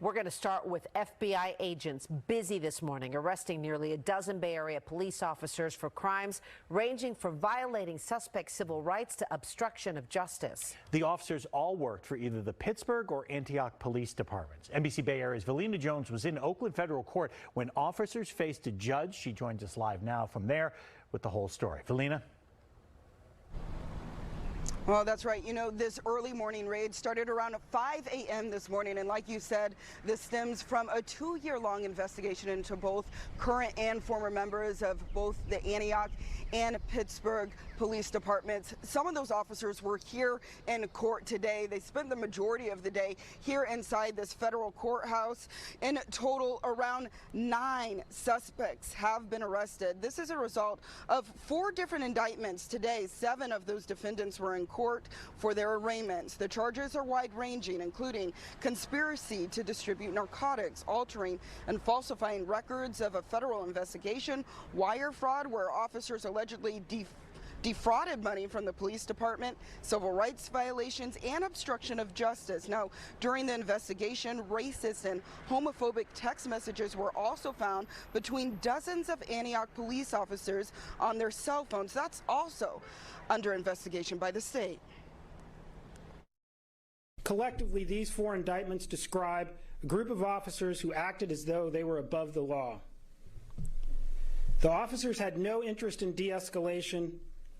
We're going to start with FBI agents busy this morning, arresting nearly a dozen Bay Area police officers for crimes ranging from violating suspect civil rights to obstruction of justice. The officers all worked for either the Pittsburgh or Antioch police departments. NBC Bay Area's Valina Jones was in Oakland federal court when officers faced a judge. She joins us live now from there with the whole story. Valina. Well, that's right. You know, this early morning raid started around 5 a.m. this morning. And like you said, this stems from a 2-year-long investigation into both current and former members of both the Antioch and Pittsburgh police departments. Some of those officers were here in court today. They spent the majority of the day here inside this federal courthouse. In total, around 9 suspects have been arrested. This is a result of 4 different indictments today. 7 of those defendants were in court for their arraignments. The charges are wide-ranging, including conspiracy to distribute narcotics, altering and falsifying records of a federal investigation, wire fraud where officers allegedly defrauded money from the police department, civil rights violations, and obstruction of justice. Now, during the investigation, racist and homophobic text messages were also found between dozens of Antioch police officers on their cell phones. That's also under investigation by the state. Collectively, these 4 indictments describe a group of officers who acted as though they were above the law. The officers had no interest in de-escalation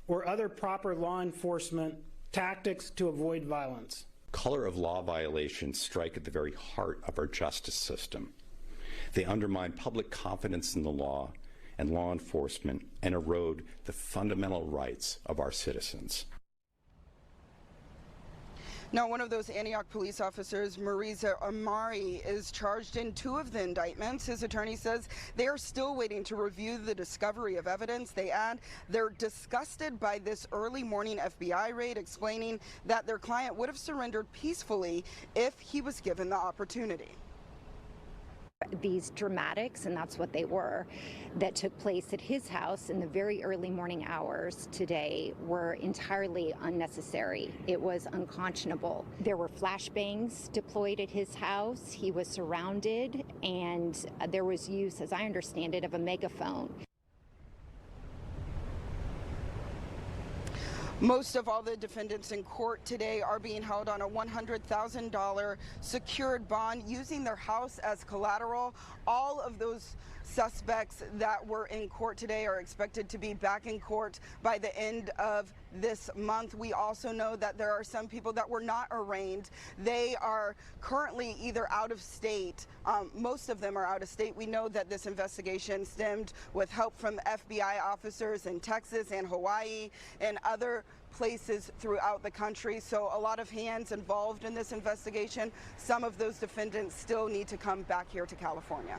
or other proper law enforcement tactics to avoid violence. Color of law violations strike at the very heart of our justice system. They undermine public confidence in the law and law enforcement and erode the fundamental rights of our citizens. Now, one of those Antioch police officers, Marisa Amari, is charged in 2 of the indictments. His attorney says they are still waiting to review the discovery of evidence. They add they're disgusted by this early morning FBI raid, explaining that their client would have surrendered peacefully if he was given the opportunity. These dramatics, and that's what they were, that took place at his house in the very early morning hours today were entirely unnecessary. It was unconscionable. There were flashbangs deployed at his house. He was surrounded, and there was use, as I understand it, of a megaphone. Most of all the defendants in court today are being held on a $100,000 secured bond using their house as collateral. All of those suspects that were in court today are expected to be back in court by the end of this month. We also know that there are some people that were not arraigned. They are currently either out of state. Most of them are out of state. We know that this investigation stemmed with help from FBI officers in Texas and Hawaii and other places throughout the country. So a lot of hands involved in this investigation. Some of those defendants still need to come back here to California.